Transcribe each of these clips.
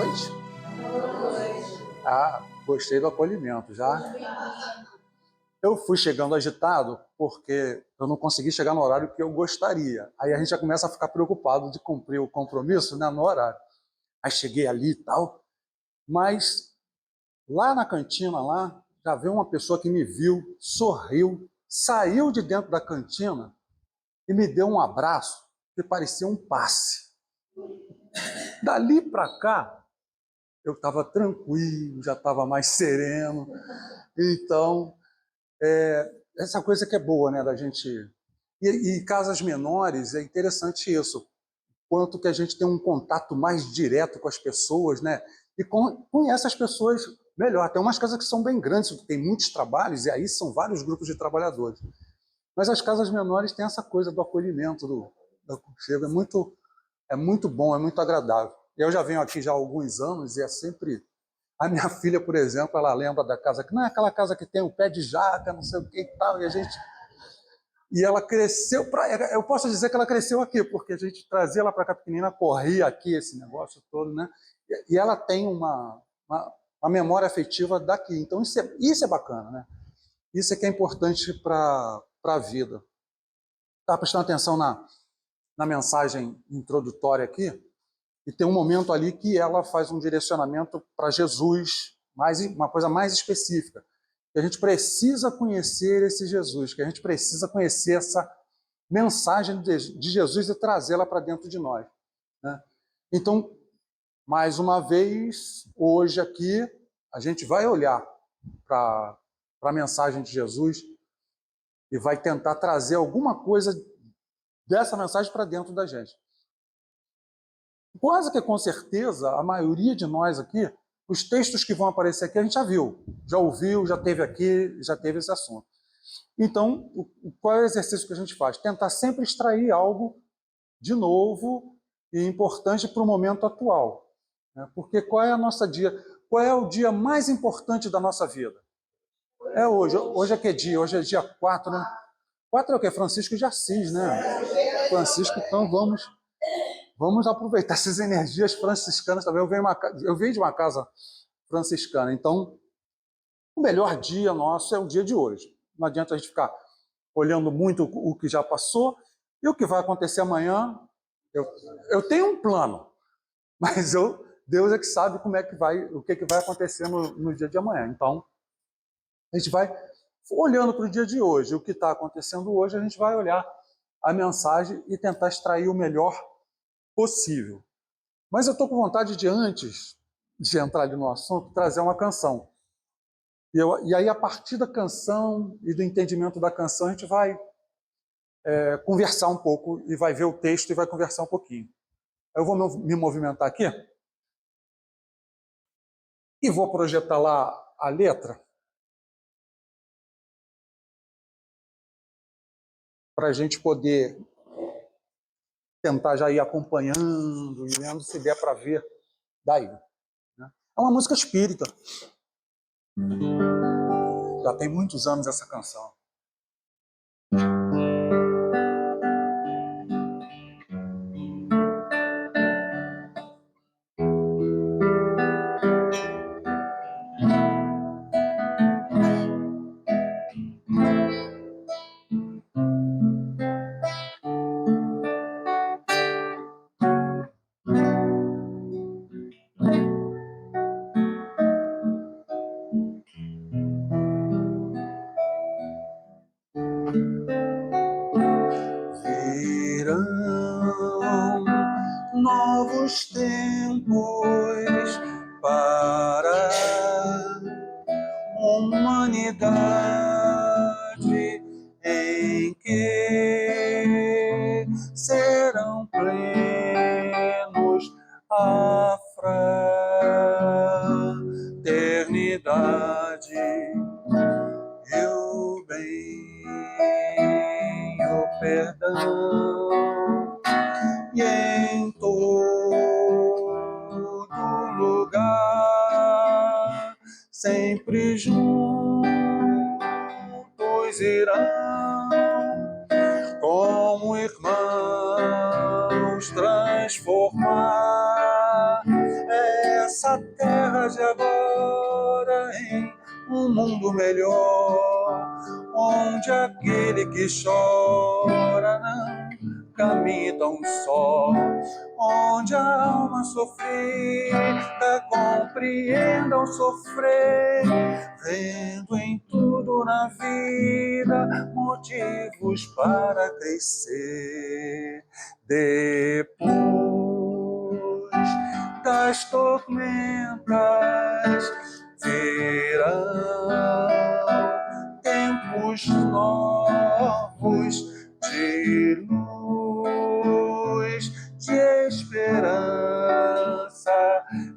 noite. Ah, gostei do acolhimento já. Eu fui chegando agitado porque eu não consegui chegar no horário que eu gostaria. Aí a gente já começa a ficar preocupado de cumprir o compromisso, né, no horário. Aí cheguei ali e tal, mas lá na cantina, lá, já veio uma pessoa que me viu, sorriu, saiu de dentro da cantina e me deu um abraço que parecia um passe. Dali para cá, eu estava tranquilo, já estava mais sereno. Então, essa coisa que é boa, né, da gente... E casas menores, é interessante isso, quanto que a gente tem um contato mais direto com as pessoas, né, e conhece as pessoas melhor. Tem umas casas que são bem grandes, que tem muitos trabalhos, e aí são vários grupos de trabalhadores. Mas as casas menores têm essa coisa do acolhimento, do aconchego. É muito bom, é muito agradável. Eu já venho aqui já há alguns anos e é sempre... A minha filha, por exemplo, ela lembra da casa, que não é aquela casa que tem o pé de jaca, não sei o que e tal, e ela cresceu, eu posso dizer que ela cresceu aqui, porque a gente trazia ela para cá pequenina, corria aqui esse negócio todo, né? E ela tem uma memória afetiva daqui, então isso é bacana, né? Isso é que é importante para a vida. Estava prestando atenção na mensagem introdutória aqui, e tem um momento ali que ela faz um direcionamento para Jesus, uma coisa mais específica. Que a gente precisa conhecer esse Jesus, que a gente precisa conhecer essa mensagem de Jesus e trazê-la para dentro de nós, né? Então, mais uma vez, hoje aqui, a gente vai olhar para a mensagem de Jesus e vai tentar trazer alguma coisa dessa mensagem para dentro da gente. Quase que com certeza, a maioria de nós aqui, os textos que vão aparecer aqui, a gente já viu, já ouviu, já teve aqui, já teve esse assunto. Então, qual é o exercício que a gente faz? Tentar sempre extrair algo de novo e importante para o momento atual, né? Porque qual é o dia mais importante da nossa vida? É hoje. Hoje é que dia? Hoje é dia 4, né? 4 é o quê? Francisco de Assis, né? Francisco, então vamos aproveitar essas energias franciscanas também. Eu venho de uma casa franciscana, então o melhor dia nosso é o dia de hoje. Não adianta a gente ficar olhando muito o que já passou e o que vai acontecer amanhã. Eu tenho um plano, mas Deus é que sabe o que vai acontecer no dia de amanhã. Então, a gente vai olhando para o dia de hoje, o que está acontecendo hoje, a gente vai olhar a mensagem e tentar extrair o melhor possível. Mas eu estou com vontade de, antes de entrar ali no assunto, trazer uma canção. E aí, a partir da canção e do entendimento da canção, a gente vai conversar um pouco e vai ver o texto e vai conversar um pouquinho. Eu vou me movimentar aqui e vou projetar lá a letra para a gente poder tentar já ir acompanhando e vendo se der para ver daí, né? É uma música espírita. Já tem muitos anos essa canção. Virão novos tempos para a humanidade em que serão plenos a fraternidade e o bem, o perdão, e em todo lugar sempre juntos irão, como irmãos, transformar essa terra de agora em um mundo melhor, onde aquele que chora não caminhe tão só, onde a alma sofrida compreenda o sofrer, vendo em tudo na vida motivos para crescer. Depois das tormentas virão tempos novos de luz, de esperança,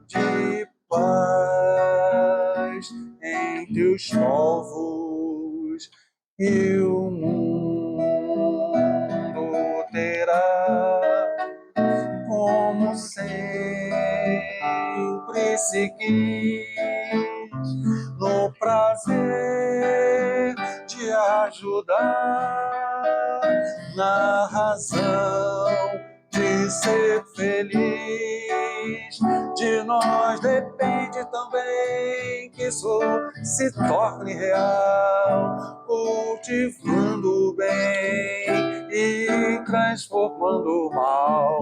de paz entre os povos, e o mundo terá, como sempre se quis, no prazer de ajudar, na razão de ser feliz. De nós depende também que isso se torne real, cultivando o bem e transformando o mal,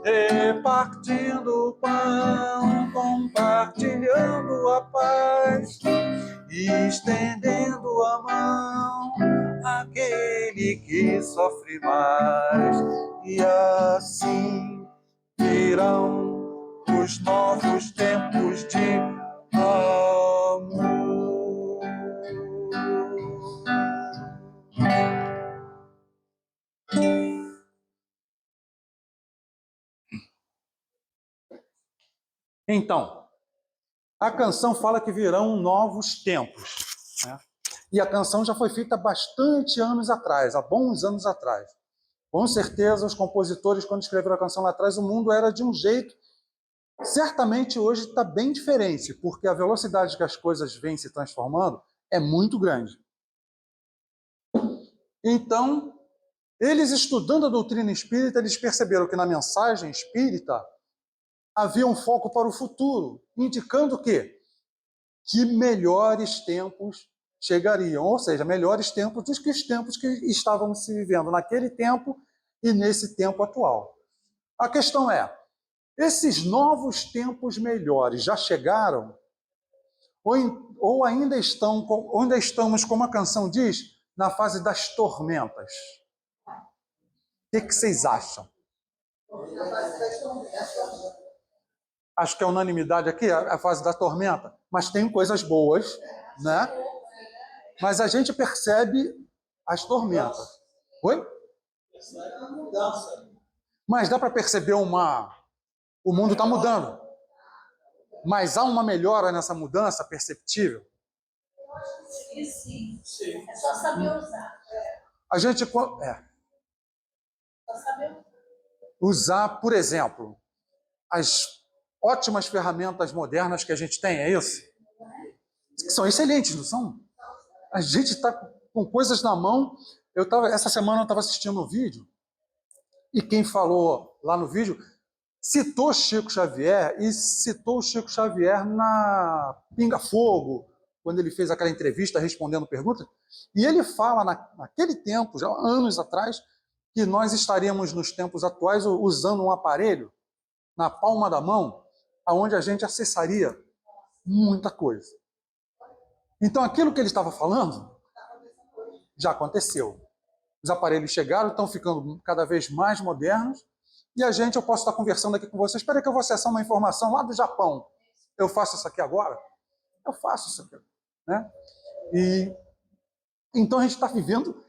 repartindo o pão, compartilhando a paz, estendendo a mão àquele que sofre mais. E assim virão os novos tempos de amor. Então, a canção fala que virão novos tempos, né? E a canção já foi feita há bastante anos atrás, há bons anos atrás. Com certeza, os compositores, quando escreveram a canção lá atrás, o mundo era de um jeito. Certamente hoje está bem diferente, porque a velocidade que as coisas vêm se transformando é muito grande. Então, eles estudando a doutrina espírita, eles perceberam que na mensagem espírita havia um foco para o futuro, indicando que melhores tempos chegariam, ou seja, melhores tempos do que os tempos que estavam se vivendo naquele tempo e nesse tempo atual. A questão é, esses novos tempos melhores já chegaram? Ou ainda estamos, como a canção diz, na fase das tormentas? O que vocês acham? Acho que é unanimidade aqui, a fase da tormenta, mas tem coisas boas, né? Mas a gente percebe as tormentas. Oi? Mas dá para perceber o mundo está mudando. Mas há uma melhora nessa mudança perceptível? Sim. É só saber usar. A gente... Só saber usar, por exemplo, as ótimas ferramentas modernas que a gente tem, é isso? Que são excelentes, não são? A gente está com coisas na mão. Essa semana eu estava assistindo um vídeo e quem falou lá no vídeo citou Chico Xavier e citou o Chico Xavier na Pinga Fogo, quando ele fez aquela entrevista respondendo perguntas. E ele fala, naquele tempo, já anos atrás, que nós estaríamos nos tempos atuais usando um aparelho na palma da mão, aonde a gente acessaria muita coisa. Então, aquilo que ele estava falando já aconteceu. Os aparelhos chegaram, estão ficando cada vez mais modernos, e eu posso estar conversando aqui com vocês. Espera que eu vou acessar uma informação lá do Japão. Eu faço isso aqui agora? Eu faço isso aqui, né? E então a gente está vivendo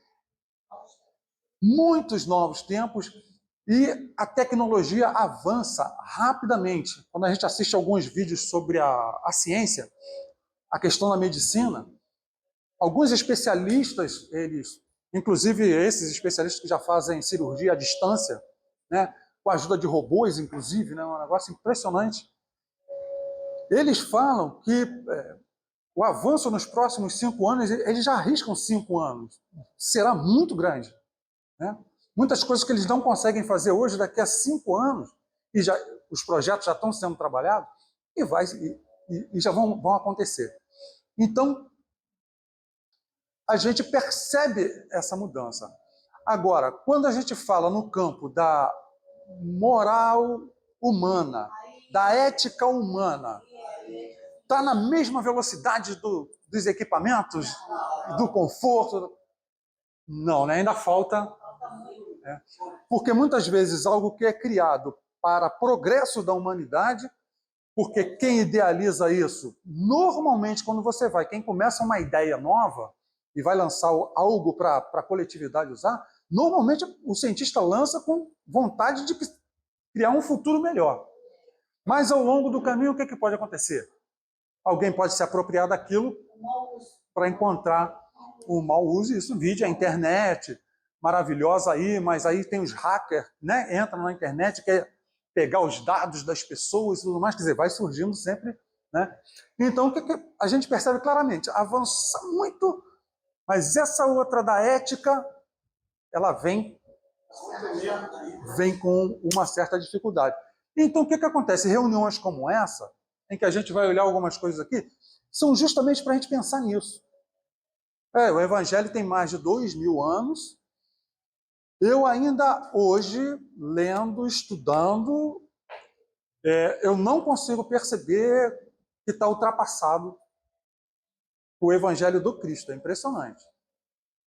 muitos novos tempos e a tecnologia avança rapidamente. Quando a gente assiste alguns vídeos sobre a ciência, a questão da medicina, alguns especialistas, inclusive esses especialistas que já fazem cirurgia à distância, né, com a ajuda de robôs, inclusive, né, um negócio impressionante, eles falam que o avanço nos próximos 5 anos, eles já arriscam 5 anos, será muito grande, né? Muitas coisas que eles não conseguem fazer hoje, daqui a 5 anos, e os projetos já estão sendo trabalhados, e já vão acontecer. Então, a gente percebe essa mudança. Agora, quando a gente fala no campo da moral humana, da ética humana, está na mesma velocidade dos equipamentos, do conforto? Não, né? Ainda falta. Né? Porque muitas vezes algo que é criado para progresso da humanidade, porque quem idealiza isso, normalmente quando você vai, quem começa uma ideia nova e vai lançar algo para a coletividade usar, normalmente o cientista lança com vontade de criar um futuro melhor. Mas ao longo do caminho, o que pode acontecer? Alguém pode se apropriar daquilo para encontrar o mau uso. Isso, vídeo, a internet, maravilhosa aí, mas aí tem os hackers, né? Entram na internet, quer pegar os dados das pessoas e tudo mais, quer dizer, vai surgindo sempre, né? Então, o que a gente percebe claramente? Avança muito, mas essa outra da ética, ela vem com uma certa dificuldade. Então, o que acontece? Reuniões como essa, em que a gente vai olhar algumas coisas aqui, são justamente para a gente pensar nisso. O Evangelho tem mais de 2000 anos. Eu ainda hoje, lendo, estudando, eu não consigo perceber que está ultrapassado o Evangelho do Cristo. É impressionante.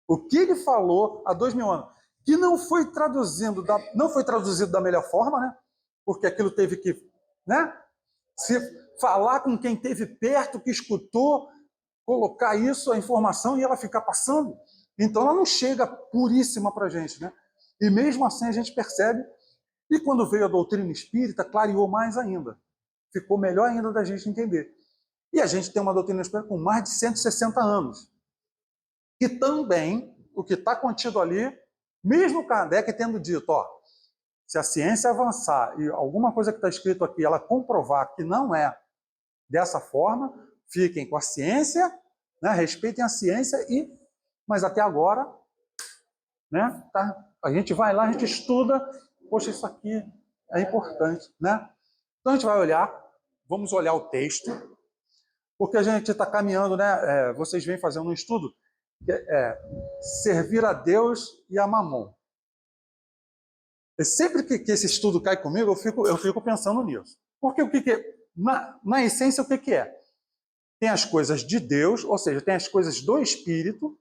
O que ele falou há 2000 anos, que não foi traduzido da melhor forma, né? Porque aquilo teve que, né? Se falar com quem esteve perto, que escutou, colocar isso, a informação, e ela ficar passando. Então ela não chega puríssima para a gente, né? E mesmo assim a gente percebe, e quando veio a doutrina espírita, clareou mais ainda. Ficou melhor ainda da gente entender. E a gente tem uma doutrina espírita com mais de 160 anos. E também, o que está contido ali, mesmo Kardec tendo dito, se a ciência avançar e alguma coisa que está escrito aqui, ela comprovar que não é dessa forma, fiquem com a ciência, né, respeitem a ciência, mas até agora, né, a gente vai lá, a gente estuda, poxa, isso aqui é importante, né? Então a gente vai olhar, vamos olhar o texto, porque a gente está caminhando, né? Vocês vêm fazendo um estudo, que servir a Deus e a Mamon. E sempre que esse estudo cai comigo, eu fico pensando nisso. Porque o que é? Na essência, o que é? Tem as coisas de Deus, ou seja, tem as coisas do Espírito,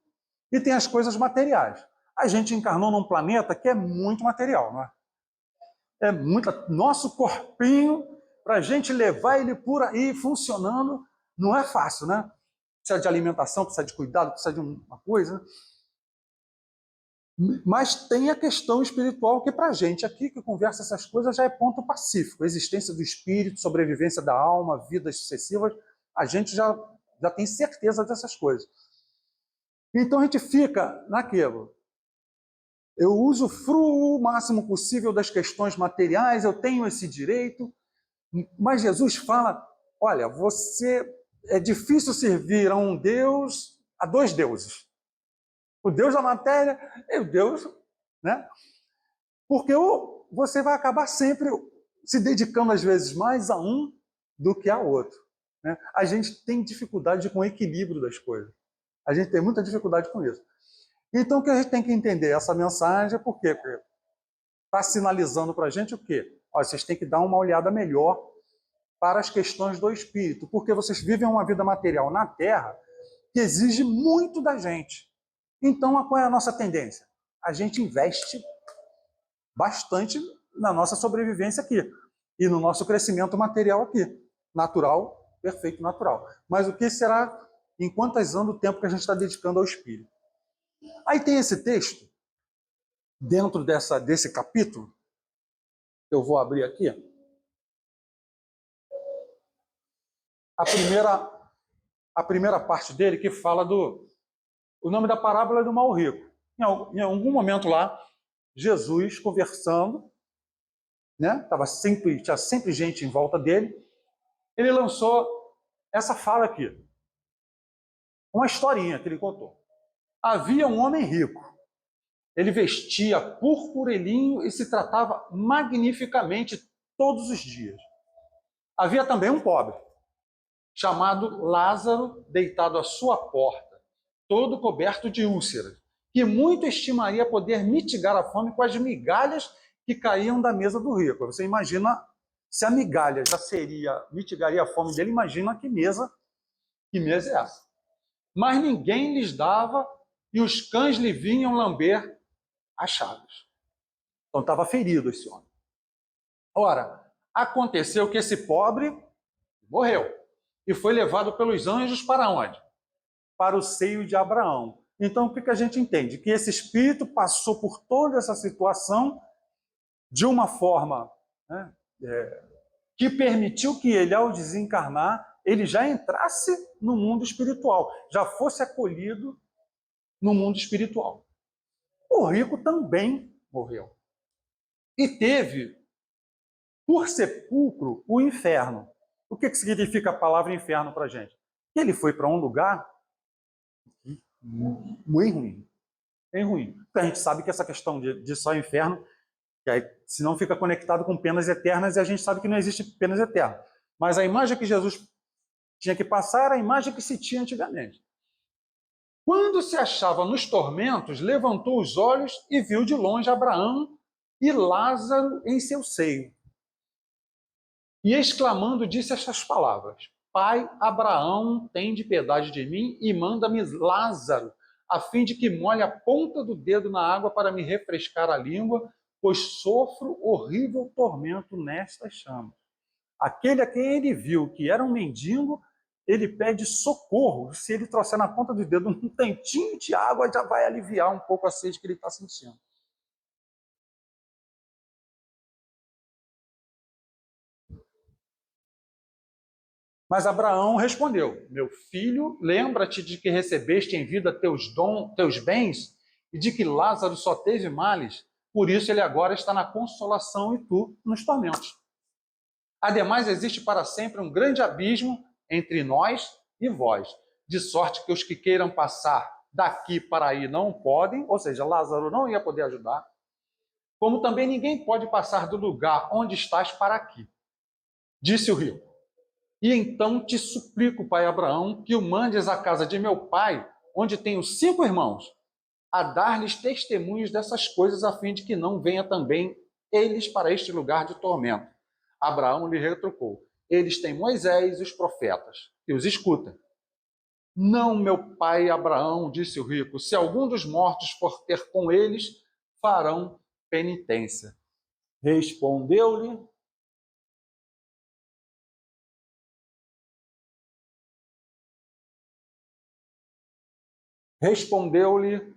e tem as coisas materiais. A gente encarnou num planeta que é muito material, não é? Nosso corpinho, para a gente levar ele por aí funcionando, não é fácil, né? Precisa de alimentação, precisa de cuidado, precisa de uma coisa. Mas tem a questão espiritual que, para a gente aqui, que conversa essas coisas, já é ponto pacífico. A existência do espírito, sobrevivência da alma, vidas sucessivas, a gente já tem certeza dessas coisas. Então a gente fica naquilo. Eu usufruo o máximo possível das questões materiais, eu tenho esse direito, mas Jesus fala, olha, é difícil servir a dois deuses. O Deus da matéria e o Deus, né? Porque você vai acabar sempre se dedicando, às vezes, mais a um do que a outro. Né? A gente tem dificuldade com o equilíbrio das coisas. A gente tem muita dificuldade com isso. Então, o que a gente tem que entender? Essa mensagem, por quê? Porque está sinalizando para a gente o quê? Vocês têm que dar uma olhada melhor para as questões do espírito, porque vocês vivem uma vida material na Terra que exige muito da gente. Então, qual é a nossa tendência? A gente investe bastante na nossa sobrevivência aqui e no nosso crescimento material aqui. Natural, perfeito, natural. Mas o que será em quantos anos o tempo que a gente está dedicando ao espírito? Aí tem esse texto, dentro desse capítulo, que eu vou abrir aqui. A primeira parte dele, que fala o nome da parábola é do mal rico. Em algum momento lá, Jesus conversando, né? Tinha sempre gente em volta dele. Ele lançou essa fala aqui. Uma historinha que ele contou. Havia um homem rico. Ele vestia púrpura e linho e se tratava magnificamente todos os dias. Havia também um pobre. chamado Lázaro, deitado à sua porta, todo coberto de úlceras, que muito estimaria poder mitigar a fome com as migalhas que caíam da mesa do rico. Você imagina, se a migalha já mitigaria a fome dele, imagina que mesa é essa. Mas ninguém lhes dava e os cães lhe vinham lamber as chagas. Então estava ferido esse homem. Ora, aconteceu que esse pobre morreu e foi levado pelos anjos para onde? Para o seio de Abraão. Então, o que a gente entende? Que esse espírito passou por toda essa situação de uma forma, né, que permitiu que ele, ao desencarnar, ele já entrasse no mundo espiritual, já fosse acolhido no mundo espiritual. O rico também morreu. E teve, por sepulcro, o inferno. O que significa a palavra inferno para a gente? Ele foi para um lugar muito ruim. Bem ruim. Porque a gente sabe que essa questão de só inferno, que aí, senão fica conectado com penas eternas, e a gente sabe que não existe penas eternas. Mas a imagem que Jesus tinha que passar era a imagem que se tinha antigamente. Quando se achava nos tormentos, levantou os olhos e viu de longe Abraão e Lázaro em seu seio. E exclamando, disse estas palavras: Pai Abraão, tende piedade de mim e manda-me Lázaro, a fim de que molhe a ponta do dedo na água para me refrescar a língua, pois sofro horrível tormento nestas chamas. Aquele a quem ele viu que era um mendigo, ele pede socorro. Se ele trouxer na ponta do dedo um tantinho de água, já vai aliviar um pouco a sede que ele está sentindo. Mas Abraão respondeu: Meu filho, lembra-te de que recebeste em vida teus bens e de que Lázaro só teve males, por isso ele agora está na consolação e tu nos tormentos. Ademais, existe para sempre um grande abismo entre nós e vós, de sorte que os que queiram passar daqui para aí não podem, ou seja, Lázaro não ia poder ajudar, como também ninguém pode passar do lugar onde estás para aqui. Disse o rico: E então te suplico, pai Abraão, que o mandes à casa de meu pai, onde tenho 5 irmãos, a dar-lhes testemunhos dessas coisas, a fim de que não venha também eles para este lugar de tormento. Abraão lhe retrucou: Eles têm Moisés e os profetas, que os escutem. Não, meu pai Abraão, disse o rico, se algum dos mortos for ter com eles, farão penitência. Respondeu-lhe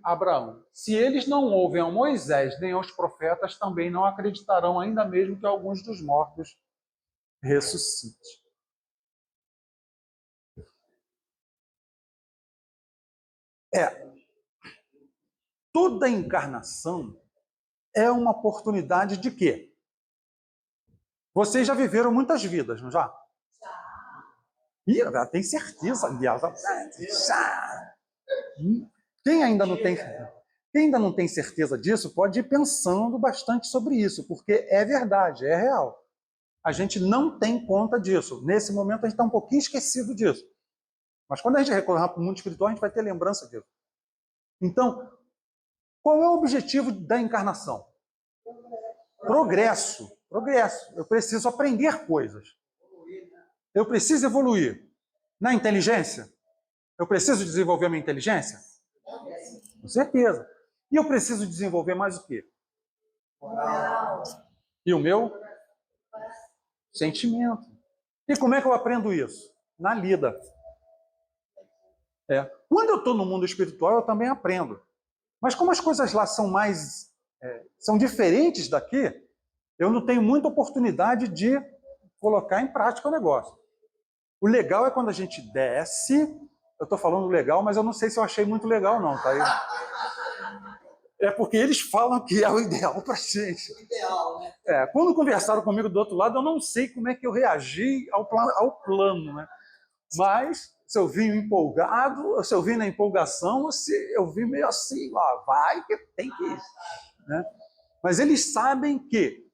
Abraão: Se eles não ouvem a Moisés nem aos profetas, também não acreditarão, ainda mesmo que alguns dos mortos ressuscite. Toda encarnação é uma oportunidade de quê? Vocês já viveram muitas vidas, não já? Ih, ela tem certeza, aliás. Já. Quem ainda não tem certeza disso, pode ir pensando bastante sobre isso, porque é verdade, é real. A gente não tem conta disso. Nesse momento, a gente está um pouquinho esquecido disso. Mas quando a gente recorrer para o mundo espiritual, a gente vai ter lembrança disso. Então, qual é o objetivo da encarnação? Progresso. Progresso. Eu preciso aprender coisas. Eu preciso evoluir. Na inteligência? Eu preciso desenvolver a minha inteligência? Com certeza. E eu preciso desenvolver mais o quê? E o meu? Sentimento. E como é que eu aprendo isso? Na lida. Quando eu estou no mundo espiritual, eu também aprendo. Mas como as coisas lá são são diferentes daqui, eu não tenho muita oportunidade de colocar em prática o negócio. O legal é quando a gente desce. Eu estou falando legal, mas eu não sei se eu achei muito legal, não, tá? É porque eles falam que é o ideal para a gente. Ideal, né? Quando conversaram comigo do outro lado, eu não sei como é que eu reagi ao plano, né? Mas se eu vim empolgado, se eu vim na empolgação, ou se eu vim meio assim, ó, vai que tem que ir. Né? Mas eles sabem que,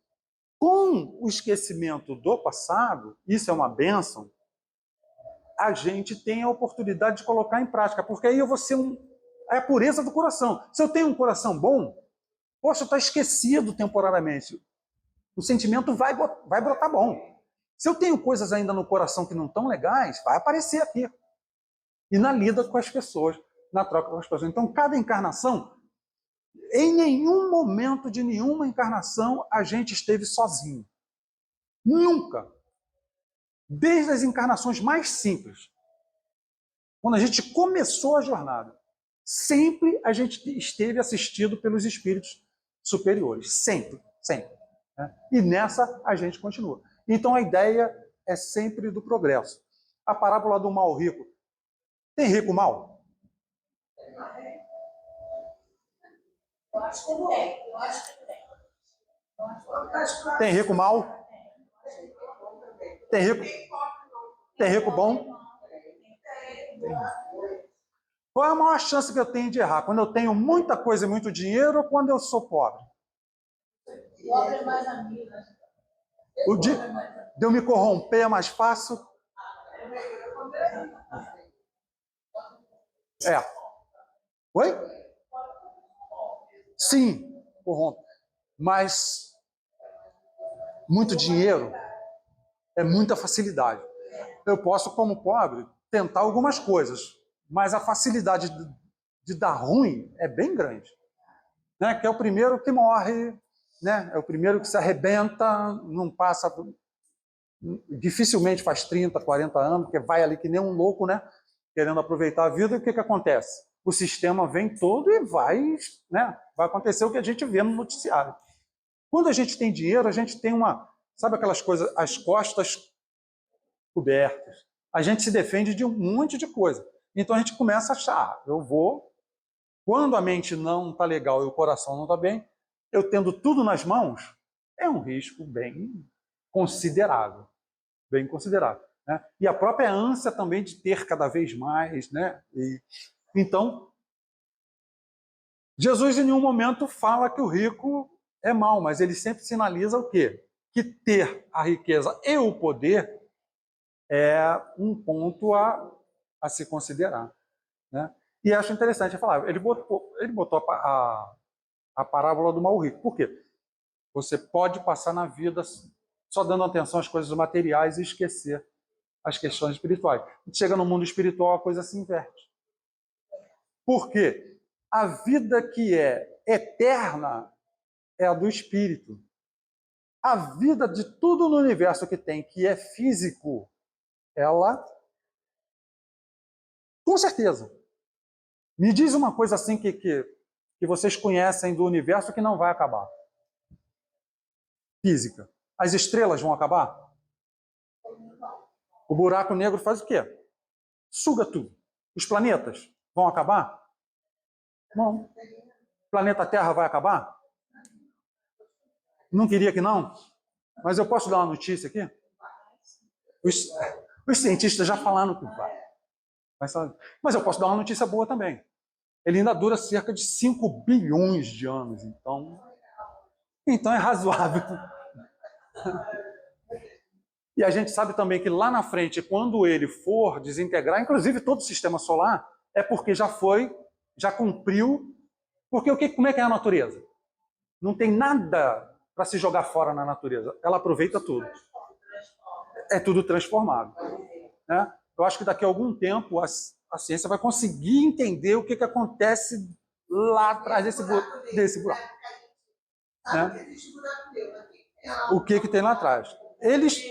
com o esquecimento do passado, isso é uma bênção, a gente tem a oportunidade de colocar em prática, porque aí eu vou ser é a pureza do coração. Se eu tenho um coração bom, poxa, está esquecido temporariamente. O sentimento vai brotar bom. Se eu tenho coisas ainda no coração que não estão legais, vai aparecer aqui. E na lida com as pessoas, na troca com as pessoas. Então, cada encarnação, em nenhum momento de nenhuma encarnação, a gente esteve sozinho. Nunca. Desde as encarnações mais simples. Quando a gente começou a jornada, sempre a gente esteve assistido pelos espíritos superiores. Sempre, sempre. Né? E nessa a gente continua. Então a ideia é sempre do progresso. A parábola do mal rico. Tem rico mal? Eu acho que tem. Eu acho que tem. Tem rico mal? Tem rico bom? Qual é a maior chance que eu tenho de errar? Quando eu tenho muita coisa e muito dinheiro ou quando eu sou pobre? Pobre é mais amigo. O de eu me corromper é mais fácil? É. Oi? Sim, corrompe. Mas muito dinheiro é muita facilidade. Eu posso, como pobre, tentar algumas coisas, mas a facilidade de dar ruim é bem grande. Né? Que é o primeiro que morre, né? É o primeiro que se arrebenta, não passa... Dificilmente faz 30, 40 anos, porque vai ali que nem um louco, né? Querendo aproveitar a vida, e o que acontece? O sistema vem todo e vai, né? Vai acontecer o que a gente vê no noticiário. Quando a gente tem dinheiro, a gente tem sabe aquelas coisas, as costas cobertas. A gente se defende de um monte de coisa. Então a gente começa a achar, quando a mente não está legal e o coração não está bem, eu tendo tudo nas mãos, é um risco bem considerável. Bem considerável. Né? E a própria ânsia também de ter cada vez mais. Né? Então, Jesus em nenhum momento fala que o rico é mau, mas ele sempre sinaliza o quê? Que ter a riqueza e o poder é um ponto a se considerar. Né? E acho interessante falar, ele botou a parábola do mal rico. Por quê? Você pode passar na vida só dando atenção às coisas materiais e esquecer as questões espirituais. Chega no mundo espiritual, a coisa se inverte. Por quê? A vida que é eterna é a do espírito. A vida de tudo no universo que tem, que é físico, ela, com certeza. Me diz uma coisa assim que vocês conhecem do universo que não vai acabar. Física. As estrelas vão acabar? O buraco negro faz o quê? Suga tudo. Os planetas vão acabar? Não. O planeta Terra vai acabar? Não queria que não? Mas eu posso dar uma notícia aqui? Os cientistas já falaram que vai. Mas eu posso dar uma notícia boa também. Ele ainda dura cerca de 5 bilhões de anos. Então é razoável. E a gente sabe também que lá na frente, quando ele for desintegrar, inclusive todo o sistema solar, é porque já cumpriu. Porque como é que é a natureza? Não tem nada para se jogar fora na natureza. Ela aproveita tudo. É tudo transformado. Né? Eu acho que daqui a algum tempo a ciência vai conseguir entender o que acontece lá atrás desse buraco. Né? O que tem lá atrás. Eles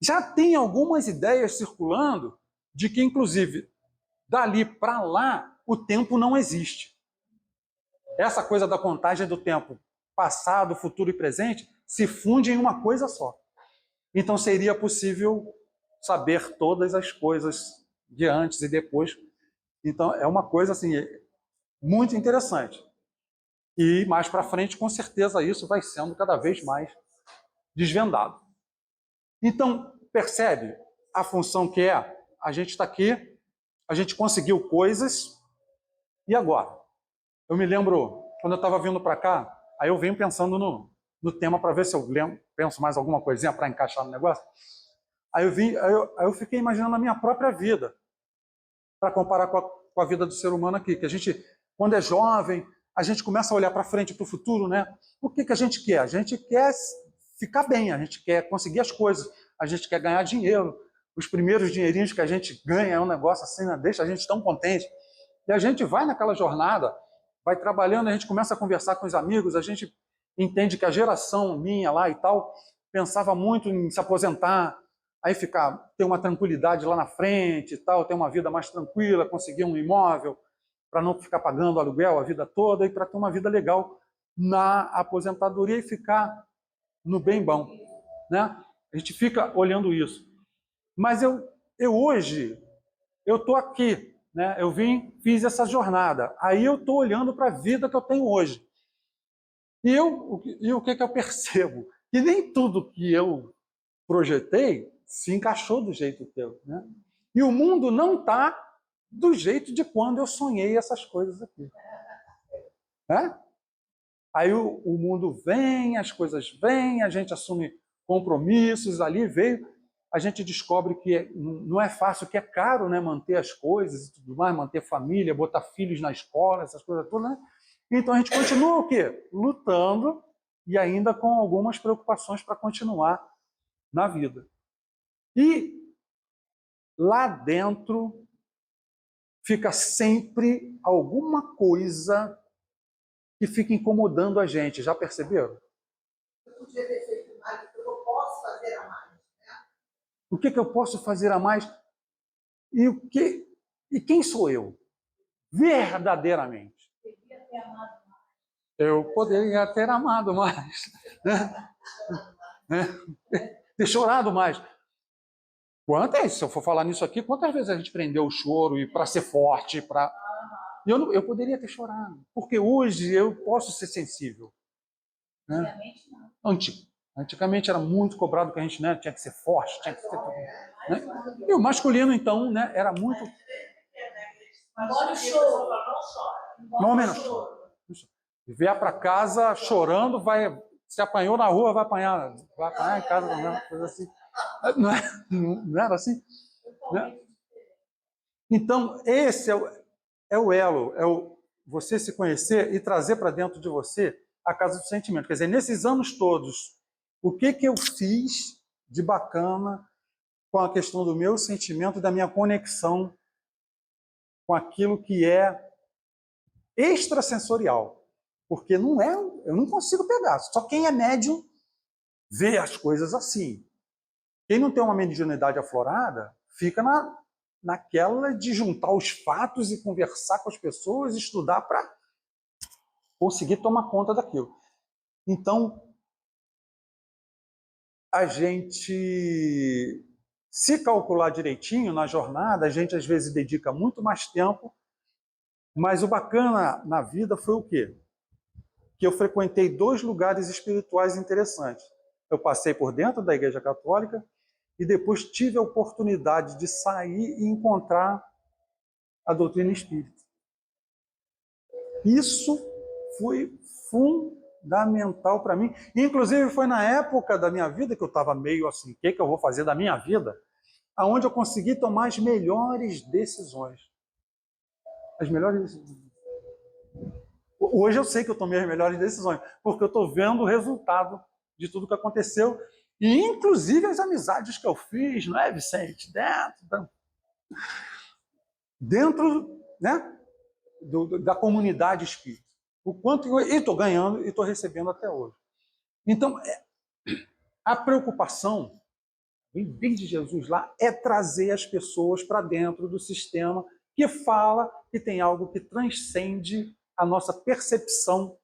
já têm algumas ideias circulando de que, inclusive, dali para lá, o tempo não existe. Essa coisa da contagem do tempo passado, futuro e presente se funde em uma coisa só. Então seria possível saber todas as coisas de antes e depois. Então é uma coisa assim muito interessante. E mais para frente, com certeza, isso vai sendo cada vez mais desvendado. Então, percebe a função que é? A gente está aqui, a gente conseguiu coisas, e agora? Eu me lembro, quando eu estava vindo para cá, aí eu venho pensando no tema para ver se eu penso mais alguma coisinha para encaixar no negócio. Aí eu fiquei imaginando a minha própria vida, para comparar com a vida do ser humano aqui, que a gente, quando é jovem, a gente começa a olhar para frente, para o futuro, né? O que a gente quer? A gente quer ficar bem, a gente quer conseguir as coisas, a gente quer ganhar dinheiro. Os primeiros dinheirinhos que a gente ganha é um negócio assim, né? Deixa a gente tão contente. E a gente vai naquela jornada, vai trabalhando, a gente começa a conversar com os amigos, a gente entende que a geração minha lá e tal pensava muito em se aposentar, aí ter uma tranquilidade lá na frente e tal, ter uma vida mais tranquila, conseguir um imóvel para não ficar pagando aluguel a vida toda e para ter uma vida legal na aposentadoria e ficar no bem bom, né? A gente fica olhando isso. Mas eu hoje, eu estou aqui, né? Eu fiz essa jornada. Aí eu estou olhando para a vida que eu tenho hoje. E o que eu percebo? Que nem tudo que eu projetei se encaixou do jeito que eu, né? E o mundo não está do jeito de quando eu sonhei essas coisas aqui. Né? Aí o mundo vem, as coisas vêm, a gente assume compromissos, ali veio, a gente descobre que não é fácil, que é caro, né, manter as coisas e tudo mais, manter família, botar filhos na escola, essas coisas todas, né? Então a gente continua o quê? Lutando e ainda com algumas preocupações para continuar na vida. E lá dentro fica sempre alguma coisa que fica incomodando a gente. Já perceberam? Eu podia ter feito mais, eu não posso fazer a mais. Né? O que eu posso fazer a mais? E quem sou eu? Verdadeiramente. Devia ter amado mais. Eu poderia ter amado mais. Né? Ter chorado mais. Se eu for falar nisso aqui, quantas vezes a gente prendeu o choro e para ser forte, para... Eu poderia ter chorado, porque hoje eu posso ser sensível. Né? Antigamente não. Antigamente era muito cobrado que a gente, né, tinha que ser forte, tinha que ser tudo. Né? E o masculino, então, né, era muito... Agora o choro. Não, homem não chora. Vier para casa chorando, se apanhou na rua, vai apanhar em casa também, coisa assim. Não era assim? Né? Então, esse é o elo, você se conhecer e trazer para dentro de você a casa do sentimento. Quer dizer, nesses anos todos, o que eu fiz de bacana com a questão do meu sentimento, da minha conexão com aquilo que é extrasensorial. Porque eu não consigo pegar. Só quem é médium vê as coisas assim. Quem não tem uma mediunidade aflorada, fica naquela de juntar os fatos e conversar com as pessoas, estudar para conseguir tomar conta daquilo. Então, a gente, se calcular direitinho na jornada, a gente às vezes dedica muito mais tempo, mas o bacana na vida foi o quê? Que eu frequentei 2 lugares espirituais interessantes. Eu passei por dentro da Igreja Católica e depois tive a oportunidade de sair e encontrar a doutrina espírita. Isso foi fundamental para mim. Inclusive, foi na época da minha vida que eu estava meio assim, o que eu vou fazer da minha vida? Aonde eu consegui tomar as melhores decisões. As melhores decisões. Hoje eu sei que eu tomei as melhores decisões, porque eu estou vendo o resultado de tudo que aconteceu, e inclusive as amizades que eu fiz, não é, Vicente? Dentro, né, da comunidade espírita. O quanto eu estou ganhando e estou recebendo até hoje. Então, a preocupação, vem de Jesus lá, é trazer as pessoas para dentro do sistema que fala que tem algo que transcende a nossa percepção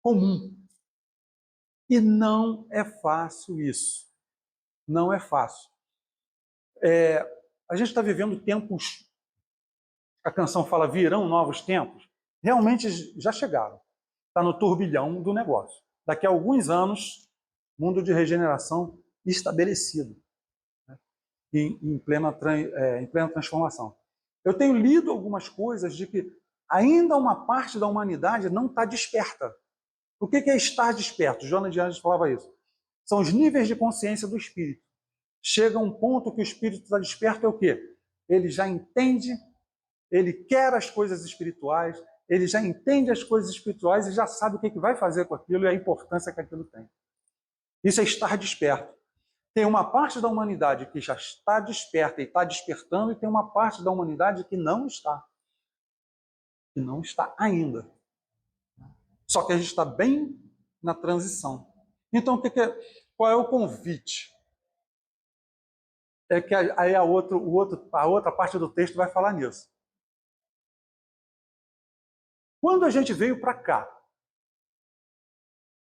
comum. E não é fácil isso. Não é fácil. A gente está vivendo tempos, a canção fala, virão novos tempos. Realmente já chegaram. Está no turbilhão do negócio. Daqui a alguns anos, mundo de regeneração estabelecido, né? em plena transformação. Eu tenho lido algumas coisas de que ainda uma parte da humanidade não está desperta. O que é estar desperto? Joana de Anjos falava isso. São os níveis de consciência do espírito. chega um ponto que o espírito está desperto, é o quê? Ele já entende, ele quer as coisas espirituais, ele já entende as coisas espirituais e já sabe o que vai fazer com aquilo e a importância que aquilo tem. Isso é estar desperto. Tem uma parte da humanidade que já está desperta e está despertando, e tem uma parte da humanidade que não está. Que não está ainda. Só que a gente está bem na transição. Então, qual é o convite? É que aí a outra parte do texto vai falar nisso. Quando a gente veio para cá,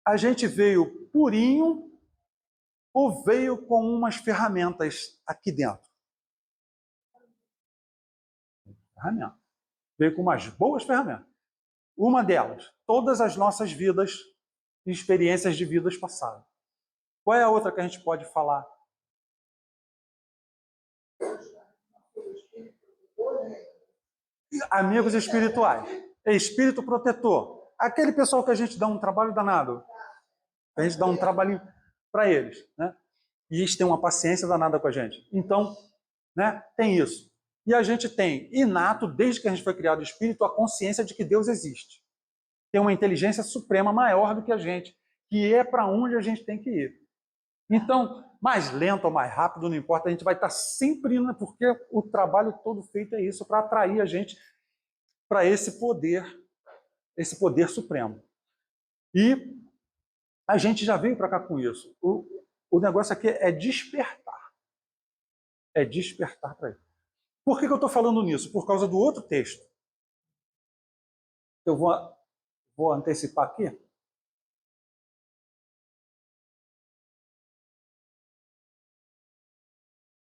a gente veio purinho ou veio com umas ferramentas aqui dentro? Ferramenta. Veio com umas boas ferramentas. Uma delas, todas as nossas vidas e experiências de vidas passadas. Qual é a outra que a gente pode falar? Amigos espirituais. Espírito protetor. Aquele pessoal que a gente dá um trabalho danado. A gente dá um trabalhinho para eles, né? E eles têm uma paciência danada com a gente. Então, né, tem isso. E a gente tem inato, desde que a gente foi criado o espírito, a consciência de que Deus existe. Tem uma inteligência suprema maior do que a gente, que é para onde a gente tem que ir. Então, mais lento ou mais rápido, não importa, a gente vai estar sempre indo, porque o trabalho todo feito é isso, para atrair a gente para esse poder supremo. E a gente já veio para cá com isso. O negócio aqui é despertar. É despertar para isso. Por que eu estou falando nisso? Por causa do outro texto. Eu vou antecipar aqui.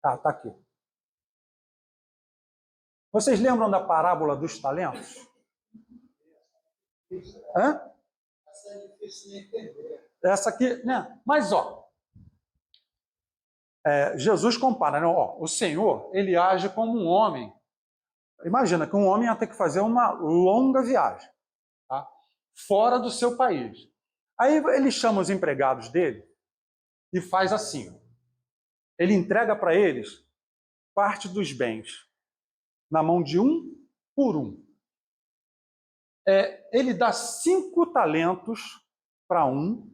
Tá aqui. Vocês lembram da parábola dos talentos? Hã? Essa é difícil de entender. Essa aqui, né? Mas, Jesus compara, né? O Senhor, ele age como um homem. Imagina que um homem ia ter que fazer uma longa viagem, tá? Fora do seu país. Aí ele chama os empregados dele e faz assim. Ele entrega para eles parte dos bens na mão de um por um. Ele dá 5 talentos para um,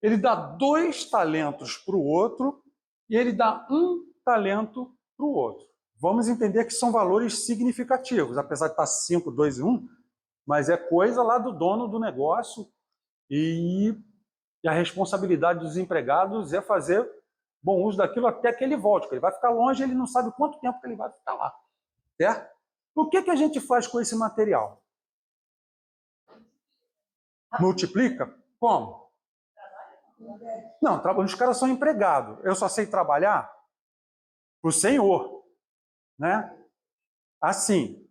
ele dá 2 talentos para o outro e ele dá 1 talento para o outro. Vamos entender que são valores significativos, apesar de estar 5, 2 e 1, mas é coisa lá do dono do negócio e a responsabilidade dos empregados é fazer bom uso daquilo até que ele volte, porque ele vai ficar longe, ele não sabe quanto tempo que ele vai ficar lá. Certo? O que a gente faz com esse material? Multiplica? Como? Não, os caras são empregados. Eu só sei trabalhar para o Senhor. Né? Assim,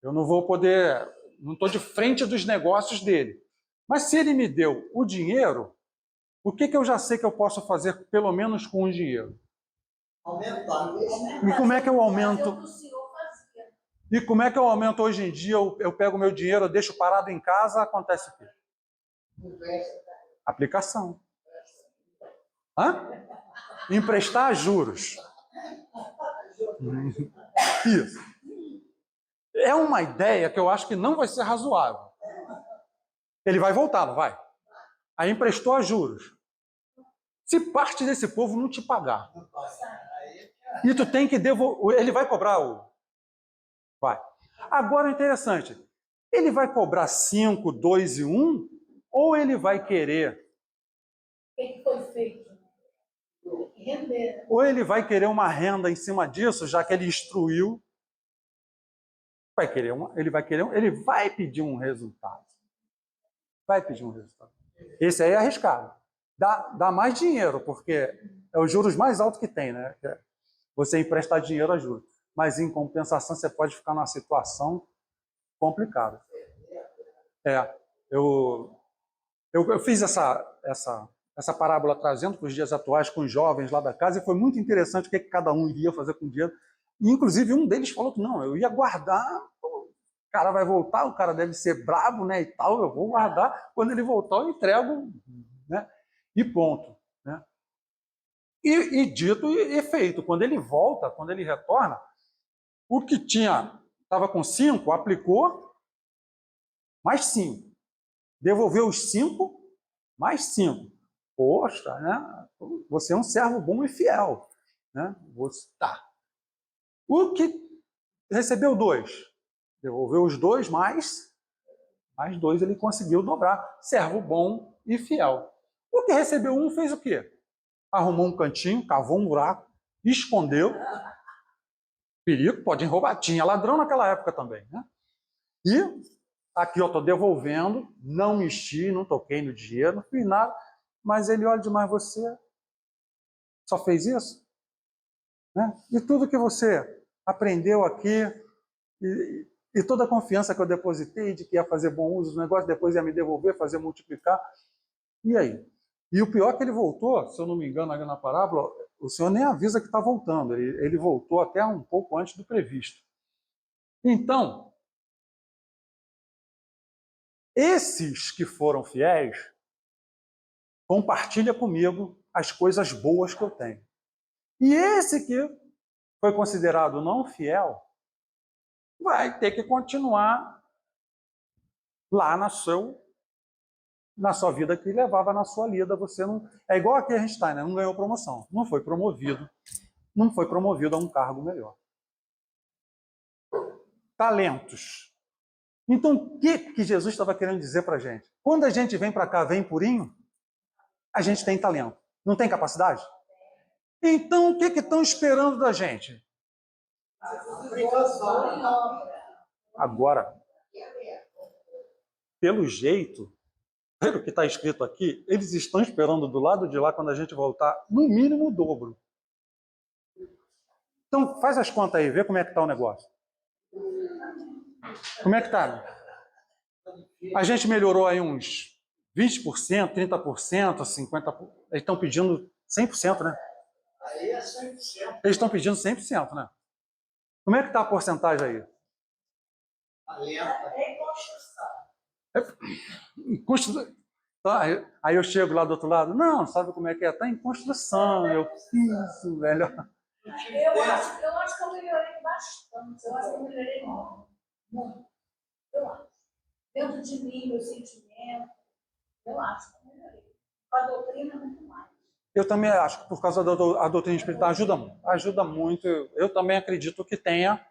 eu não vou poder, não estou de frente dos negócios dele. Mas se ele me deu o dinheiro, o que eu já sei que eu posso fazer pelo menos com o dinheiro? Aumentar. E como é que eu aumento? E como é que eu aumento hoje em dia? Eu pego meu dinheiro, eu deixo parado em casa, acontece o quê? Aplicação. Hã? Emprestar juros. Isso. É uma ideia que eu acho que não vai ser razoável. Ele vai voltar, não vai? Aí emprestou a juros. Se parte desse povo não te pagar, e tu tem que devolver, ele vai cobrar o... Vai. Agora é interessante, ele vai cobrar 5, 2 e 1, ou ele vai querer... O que foi feito? Render. Ou ele vai querer uma renda em cima disso, já que ele instruiu. Ele vai pedir um resultado. Vai pedir um resultado. Esse aí é arriscado. Dá mais dinheiro, porque é os juros mais altos que tem, né? Você emprestar dinheiro a juros. Mas em compensação você pode ficar numa situação complicada. Eu fiz essa parábola trazendo para os dias atuais com os jovens lá da casa, e foi muito interessante o que cada um iria fazer com o dinheiro. E, inclusive, um deles falou que não, eu ia guardar, o cara vai voltar, o cara deve ser bravo, né, e tal, eu vou guardar, quando ele voltar eu entrego, né, e ponto. Né? E dito e feito, quando ele volta, quando ele retorna, o que estava com 5, aplicou mais 5. Devolveu os 5, mais 5. Poxa, né? Você é um servo bom e fiel. Né? Tá. O que recebeu 2, devolveu os 2 mais 2, ele conseguiu dobrar. Servo bom e fiel. O que recebeu 1 fez o quê? Arrumou um cantinho, cavou um buraco, escondeu. Perigo, pode roubar. Tinha ladrão naquela época também, né? E aqui eu estou devolvendo, não mexi, não toquei no dinheiro, não fiz nada, mas ele olha demais você, só fez isso? Né? E tudo que você aprendeu aqui, e toda a confiança que eu depositei de que ia fazer bom uso do negócio, depois ia me devolver, fazer multiplicar, e aí? E o pior é que ele voltou, se eu não me engano, ali na parábola, o Senhor nem avisa que está voltando, ele voltou até um pouco antes do previsto. Então, esses que foram fiéis, compartilha comigo as coisas boas que eu tenho. E esse que foi considerado não fiel, vai ter que continuar lá na sua vida que levava na sua lida. Você não é igual aqui a gente está, né? Não ganhou promoção, não foi promovido a um cargo melhor. Talentos. Então, o que Jesus estava querendo dizer para a gente? Quando a gente vem para cá, vem purinho, a gente tem talento. Não tem capacidade? Então, o que estão esperando da gente? Agora, pelo jeito, pelo que está escrito aqui, eles estão esperando do lado de lá, quando a gente voltar, no mínimo o dobro. Então, faz as contas aí, vê como é que está o negócio. Como é que está? A gente melhorou aí uns 20%, 30%, 50%. Eles estão pedindo 100%, né? Aí é 100%. Eles estão pedindo 100%, né? Como é que está a porcentagem aí? É construção. Tá, aí eu chego lá do outro lado, não, sabe como é que é? Está em construção, eu fiz, velho. Eu acho que eu melhorei bastante. Eu acho que eu melhorei muito. Eu acho. Dentro de mim, meu sentimento, eu acho que eu melhorei. Com a doutrina, muito mais. Eu também acho que por causa da doutrina espírita ajuda muito. Eu também acredito que tenha.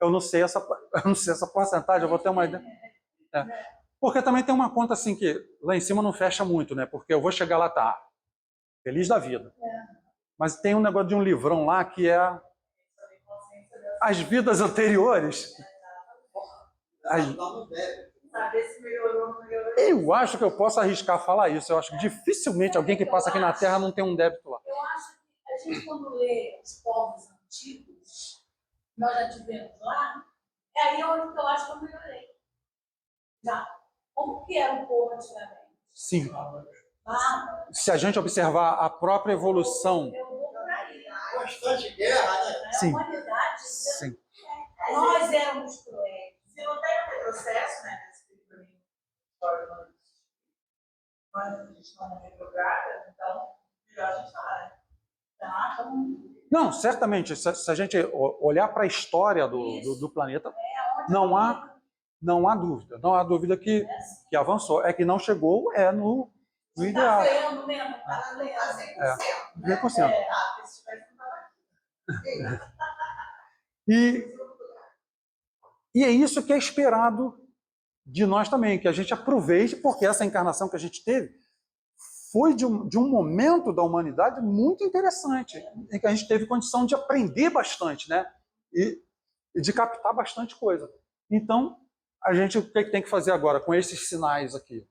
Eu não sei essa porcentagem, eu vou ter uma ideia. Porque também tem uma conta assim que lá em cima não fecha muito, né? Porque eu vou chegar lá, tá, feliz da vida. Mas tem um negócio de um livrão lá que é as vidas anteriores. Saber se melhorou ou não melhorou. Eu acho que eu posso arriscar falar isso. Eu acho que dificilmente alguém que passa aqui na Terra não tem um débito lá. Eu acho que a gente, quando lê os povos antigos, nós já tivemos lá, é aí onde eu acho que eu melhorei. Já. Como que era o povo antigamente? Sim. Se a gente observar a própria evolução. Eu vou por aí. Constante guerra, né? Sim. A humanidade. Sim. Nós éramos cruéis. Se não tem um retrocesso, né, nesse livro, mas a gente está na retrograda, então melhor a gente estar, né? Tá? Não, certamente, se a gente olhar para a história do planeta, não há dúvida. Não há dúvida que avançou. É que não chegou no ideal. Está vendo mesmo, está lendo. 100%. Se tivesse não estava E é isso que é esperado de nós também, que a gente aproveite, porque essa encarnação que a gente teve foi de um momento da humanidade muito interessante, em que a gente teve condição de aprender bastante, né? E de captar bastante coisa. Então, a gente, o que tem que fazer agora com esses sinais aqui?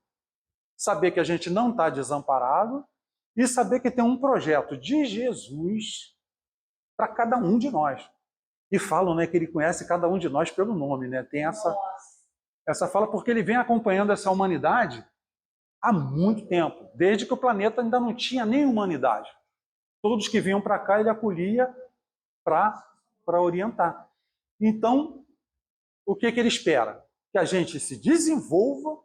Saber que a gente não está desamparado e saber que tem um projeto de Jesus para cada um de nós. E falam, né, que ele conhece cada um de nós pelo nome, né? Tem essa fala porque ele vem acompanhando essa humanidade há muito tempo, desde que o planeta ainda não tinha nem humanidade. Todos que vinham para cá ele acolhia para orientar. Então, o que ele espera? Que a gente se desenvolva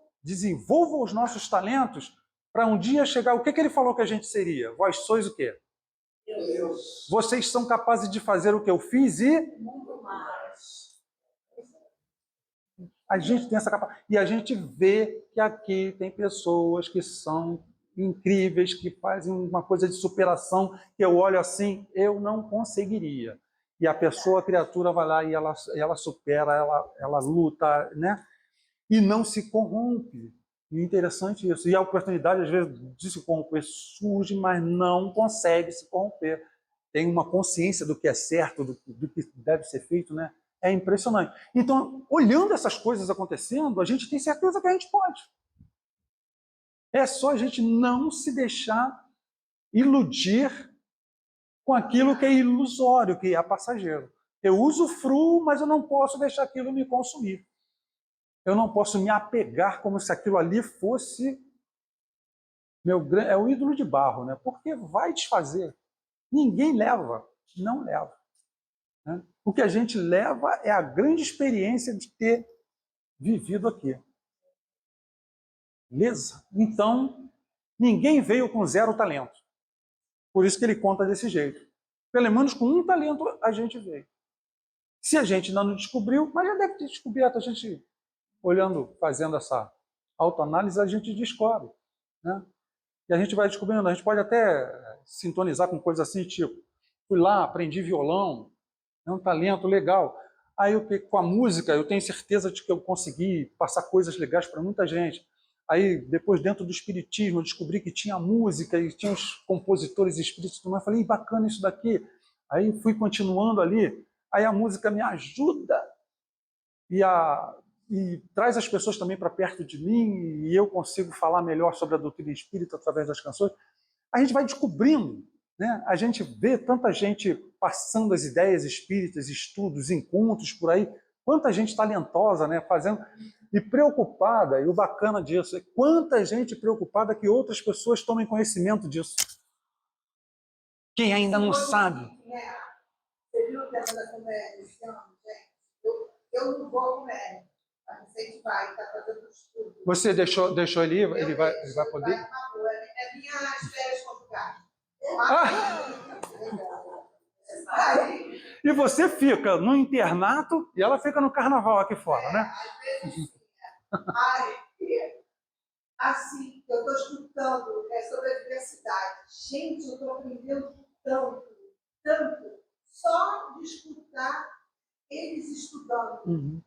os nossos talentos para um dia chegar... O que ele falou que a gente seria? Vós sois o quê? Deus. Vocês são capazes de fazer o que eu fiz e Muito mais. a gente tem essa capacidade. E a gente vê que aqui tem pessoas que são incríveis, que fazem uma coisa de superação, que eu olho assim, eu não conseguiria. E a pessoa, a criatura vai lá e ela supera, ela luta, né? E não se corrompe. E é interessante isso. E a oportunidade, às vezes, de se corromper surge, mas não consegue se corromper. Tem uma consciência do que é certo, do que deve ser feito, né? É impressionante. Então, olhando essas coisas acontecendo, a gente tem certeza que a gente pode. É só a gente não se deixar iludir com aquilo que é ilusório, que é passageiro. Eu usufruo, mas eu não posso deixar aquilo me consumir. Eu não posso me apegar como se aquilo ali fosse é o ídolo de barro, né? Porque vai desfazer. Ninguém leva, não leva. Né? O que a gente leva é a grande experiência de ter vivido aqui. Beleza? Então, ninguém veio com 0 talento. Por isso que ele conta desse jeito. Pelo menos com 1 talento a gente veio. Se a gente ainda não descobriu, mas já deve ter descoberto, a gente, olhando, fazendo essa autoanálise, a gente descobre. Né? E a gente vai descobrindo, a gente pode até sintonizar com coisas assim, tipo, fui lá, aprendi violão, é um talento legal. Aí com a música, eu tenho certeza de que eu consegui passar coisas legais para muita gente. Aí, depois, dentro do espiritismo, eu descobri que tinha música e tinha os compositores espíritos e tudo mais. Falei, bacana isso daqui. Aí fui continuando ali. Aí a música me ajuda e traz as pessoas também para perto de mim e eu consigo falar melhor sobre a doutrina espírita através das canções. A gente vai descobrindo, né? A gente vê tanta gente passando as ideias espíritas, estudos, encontros por aí, quanta gente talentosa, né? Fazendo e preocupada, e o bacana disso é quanta gente preocupada que outras pessoas tomem conhecimento disso. Quem ainda não sabe. Você viu o tema da comédia esse ano, gente? Eu não vou comédia. A Vicente vai, está fazendo estudo. Você deixou ele ir? Ele vai poder? É minhas férias conjugais. Aí, e você fica no internato e ela fica no carnaval aqui fora, né? Às vezes, aí, assim, eu estou escutando sobre a diversidade. Gente, eu estou aprendendo tanto, só de escutar eles estudando.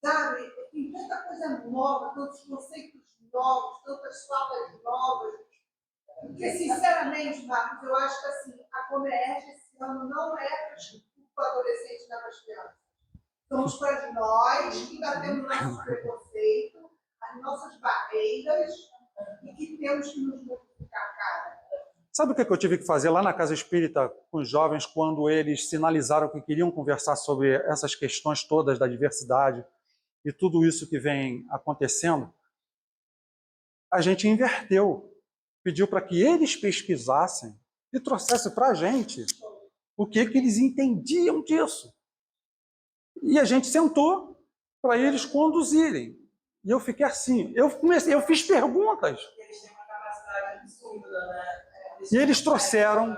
Sabe? Tem tanta coisa nova, tantos conceitos novos, tantas falas novas. Porque, sinceramente, Marcos, eu acho que assim, a Comerge esse ano não é para o adolescente e para as crianças. Somos para nós que ainda temos nosso preconceito, as nossas barreiras e que temos que nos modificar, cara. Sabe o que eu tive que fazer lá na Casa Espírita com os jovens quando eles sinalizaram que queriam conversar sobre essas questões todas da diversidade e tudo isso que vem acontecendo? A gente inverteu. Pediu para que eles pesquisassem e trouxessem para a gente o que eles entendiam disso. E a gente sentou para eles conduzirem. E eu fiquei assim, eu fiz perguntas. Eles têm uma capacidade absurda, né? E eles trouxeram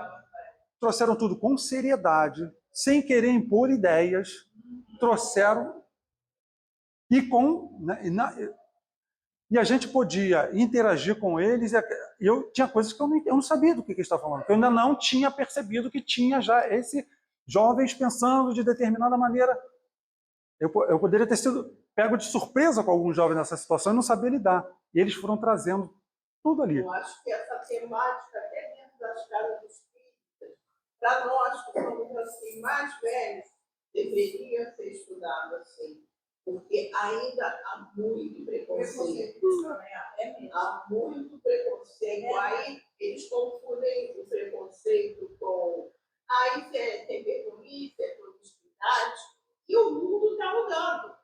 tudo com seriedade, sem querer impor ideias, trouxeram e a gente podia interagir com eles. E eu tinha coisas que eu não sabia do que eles estavam falando, que eu ainda não tinha percebido que tinha já esse jovens pensando de determinada maneira. Eu poderia ter sido pego de surpresa com alguns jovens nessa situação e não sabia lidar. E eles foram trazendo tudo ali. Eu acho que essa temática, até dentro das casas espíritas, para nós que somos assim, mais velhos, deveria ser estudado assim. Porque ainda há muito preconceito. Há muito preconceito. Aí eles confundem o preconceito com aí tem polícia, é promiscuidade, e o mundo está mudando.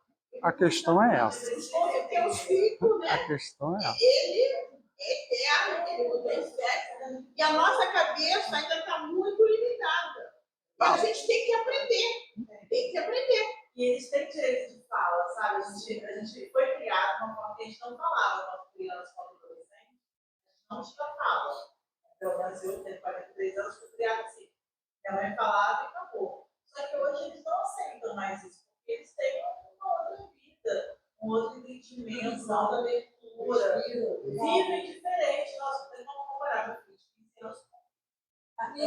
A questão é essa. Porque os filhos, né? A questão é essa. Ele é eterno, ele não tem sexo, e a nossa cabeça ainda está muito limitada. E a gente tem que aprender. Tem que aprender. E eles têm direito de fala, sabe? A gente foi criado de uma forma que a gente não falava quando criança, quando adolescente. A gente não tinha fala. Pelo menos eu tenho 43 anos, fui criada assim. Minha mãe falava e acabou. Só que hoje eles não aceitam mais isso, porque eles têm uma outra vida, um outro entendimento, uma outra leitura, vivem diferente. Nossa, não tem como comparar meu filho de 15 anos com 15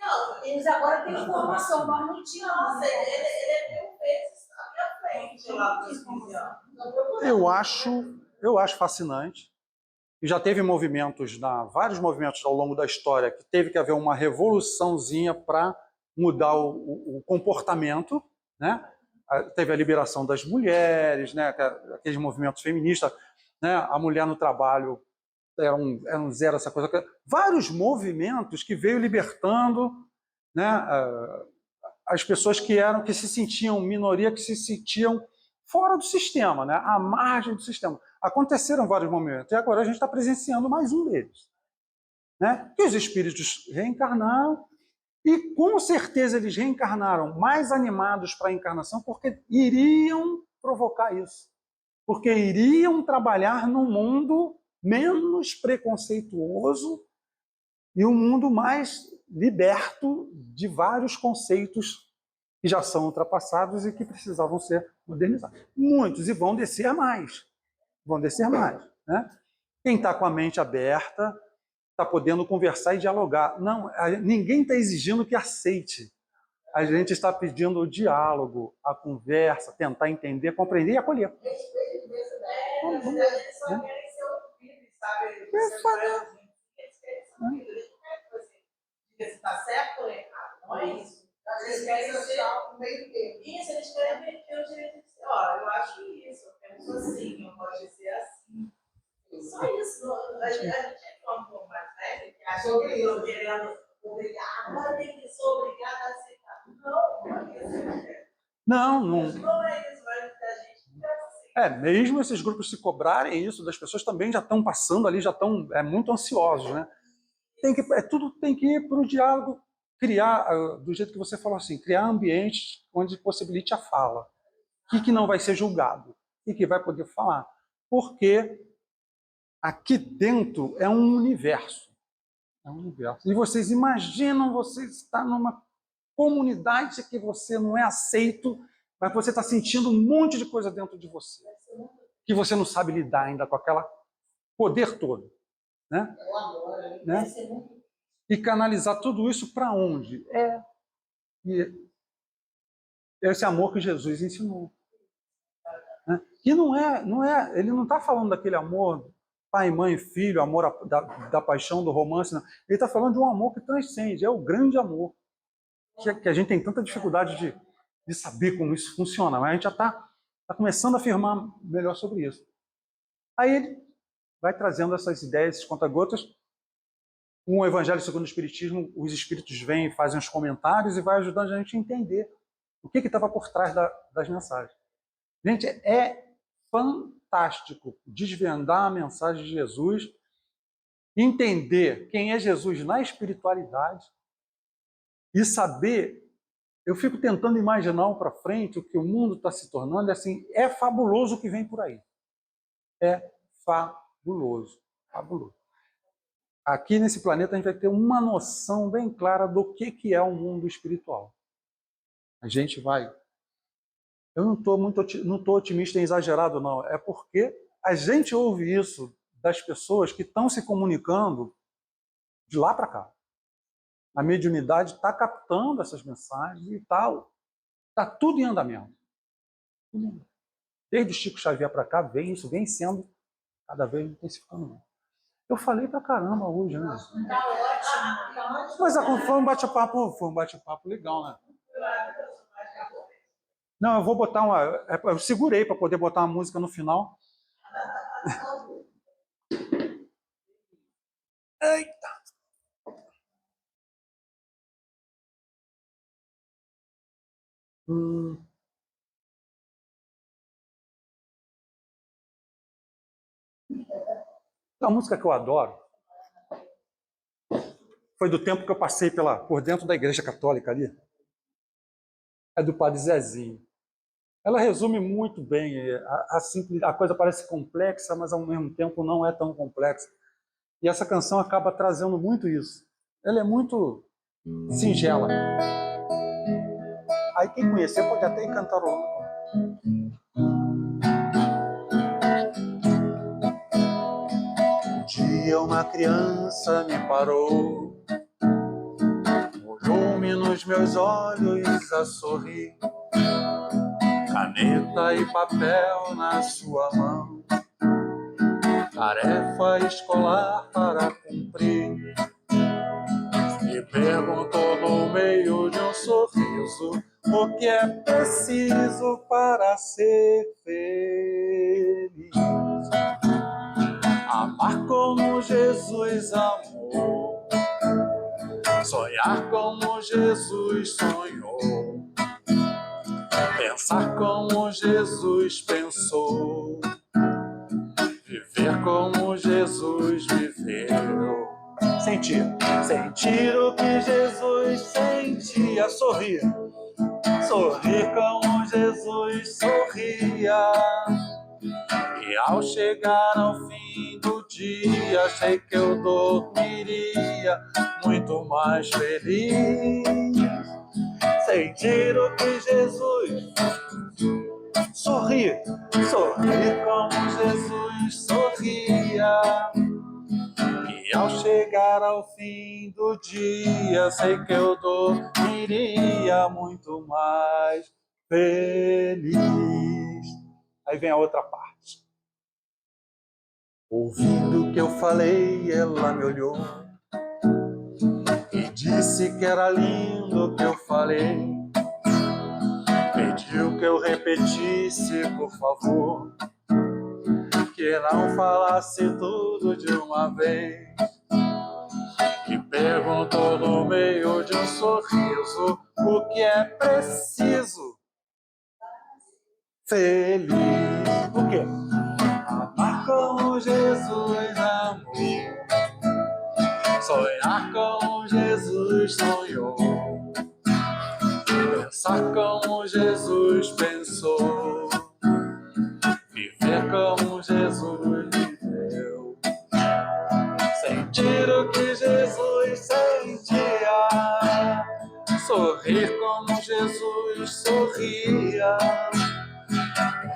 anos. Eles agora têm informação, nós não tínhamos. Nossa, ele é 1000 vezes à minha frente lá dos 15 anos. Eu acho fascinante. E já teve movimentos, vários movimentos ao longo da história, que teve que haver uma revoluçãozinha para mudar o comportamento, né? Teve a liberação das mulheres, né? Aqueles movimentos feministas, né? A mulher no trabalho era um zero, essa coisa. Vários movimentos que veio libertando, né? As pessoas que se sentiam minoria, que se sentiam fora do sistema, né? À margem do sistema. Aconteceram vários momentos, e agora a gente está presenciando mais um deles. Né? Que os espíritos reencarnaram, e com certeza eles reencarnaram mais animados para a encarnação, porque iriam provocar isso. Porque iriam trabalhar num mundo menos preconceituoso e um mundo mais liberto de vários conceitos que já são ultrapassados e que precisavam ser modernizados. Muitos, e vão descer mais. Vão descer mais. Né? Quem está com a mente aberta está podendo conversar e dialogar. Não, ninguém está exigindo que aceite. A gente está pedindo o diálogo, a conversa, tentar entender, compreender e acolher. Na verdade, eles só querem ser ouvidos, sabe? Eles querem ser ouvidos. Eles não querem fazer. Se está certo ou errado. Não é isso. Eles querem ser o meio termo. Isso, eles querem ter o direito de dizer, ó, eu acho isso, eu penso assim, eu gosto de ser assim. Só isso. A gente é um pouco mais velho, que acha que eles estão querendo obrigar, agora tem que ser obrigado a aceitar. Não é isso. Não é isso, mas a gente pensa assim. Mesmo esses grupos se cobrarem isso das pessoas, também já estão passando ali, já estão muito ansiosos, né? Tudo tem que ir para o diálogo, criar, do jeito que você falou assim, criar ambientes onde possibilite a fala. Que não vai ser julgado e que vai poder falar. Porque aqui dentro é um universo. É um universo. E vocês imaginam você estar numa comunidade que você não é aceito, mas você está sentindo um monte de coisa dentro de você. Que você não sabe lidar ainda com aquele poder todo. Né? Né? E canalizar tudo isso para onde? Esse amor que Jesus ensinou. Né? Que ele não está falando daquele amor pai, mãe, filho, amor da paixão, do romance, não. Ele está falando de um amor que transcende, é o grande amor. Que a gente tem tanta dificuldade de saber como isso funciona, mas a gente já está começando a afirmar melhor sobre isso. Aí ele vai trazendo essas ideias, esses conta-gotas. Com o Evangelho segundo o Espiritismo, os espíritos vêm e fazem os comentários e vai ajudando a gente a entender o que estava por trás das mensagens. Gente, é fantástico desvendar a mensagem de Jesus, entender quem é Jesus na espiritualidade e saber. Eu fico tentando imaginar para frente o que o mundo está se tornando. Assim, é fabuloso o que vem por aí. É fabuloso, fabuloso. Aqui nesse planeta a gente vai ter uma noção bem clara do que é o mundo espiritual. A gente vai. Eu não estou otimista e exagerado, não. É porque a gente ouve isso das pessoas que estão se comunicando de lá para cá. A mediunidade está captando essas mensagens e tal. Está tudo em andamento. Desde o Chico Xavier para cá, vem sendo cada vez intensificando. Eu falei pra caramba hoje, né? Tá ótimo. Mas foi um bate-papo legal, né? Não, eu vou botar eu segurei para poder botar uma música no final. Eita! A música que eu adoro foi do tempo que eu passei por dentro da Igreja Católica ali. É do Padre Zezinho. Ela resume muito bem. A coisa parece complexa, mas ao mesmo tempo não é tão complexa. E essa canção acaba trazendo muito isso. Ela é muito singela. Aí quem conhecer pode até ir cantarolando. Um dia uma criança me parou, olhou-me nos meus olhos a sorrir, caneta e papel na sua mão, tarefa escolar para cumprir. Me perguntou no meio de um sorriso o que é preciso para ser feliz. Amar como Jesus amou, sonhar como Jesus sonhou, pensar como Jesus pensou, viver como Jesus viveu. Sentir o que Jesus sentia, sorrir como Jesus sorria. E ao chegar ao fim do dia, sei que eu dormiria muito mais feliz. Sentir o que Jesus sorrir como Jesus sorria. E ao chegar ao fim do dia, sei que eu dormiria muito mais feliz. Aí vem a outra parte. Ouvindo o que eu falei, ela me olhou e disse que era lindo o que eu falei. Pediu que eu repetisse, por favor, que não falasse tudo de uma vez. E perguntou no meio de um sorriso o que é preciso. Feliz. O quê? Amar como Jesus amou, sonhar como Jesus sonhou, pensar como Jesus pensou, viver como Jesus viveu. Sentir o que Jesus sentia, sorrir como Jesus sorria.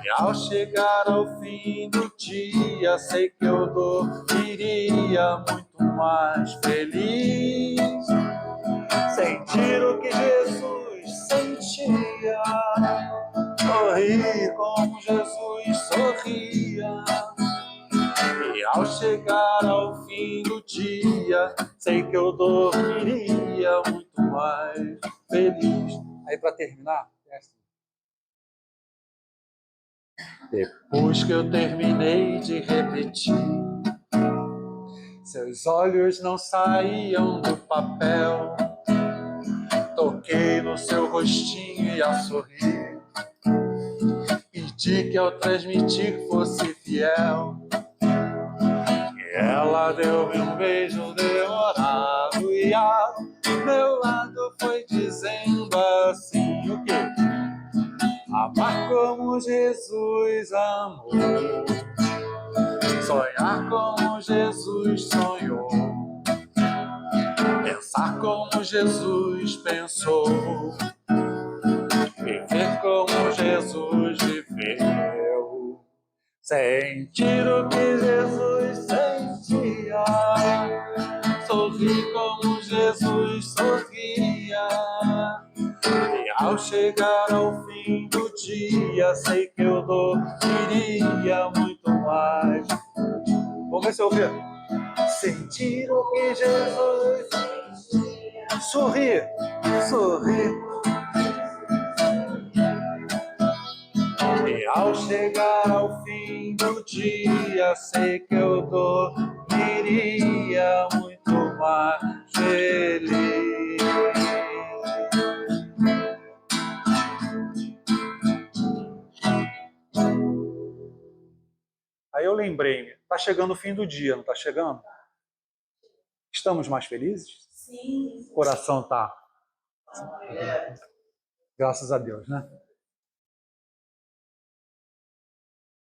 E ao chegar ao fim do dia, sei que eu dormiria muito mais feliz. Sentir o que Jesus sentia, sorrir como Jesus sorria. E ao chegar ao fim do dia, sei que eu dormiria muito mais feliz. Aí para terminar, é assim. Depois que eu terminei de repetir, seus olhos não saíam do papel. Toquei no seu rostinho e a sorrir, pedi que ao transmitir fosse fiel. E ela deu-me um beijo demorado e ao meu lado foi dizendo assim: o quê? Amar como Jesus amou, sonhar como Jesus sonhou, pensar como Jesus pensou, viver como Jesus viveu. Sentir o que Jesus sentia, sorrir como Jesus sorria. E ao chegar ao fim do dia, sei que eu dormiria muito mais. Vamos ver se eu ouvi. Sentir o que Jesus sentia, sorrir. E ao chegar ao fim do dia, sei que eu dormiria muito mais feliz. Aí eu lembrei, tá chegando o fim do dia, não tá chegando? Estamos mais felizes? Sim. O coração tá. Graças a Deus, né?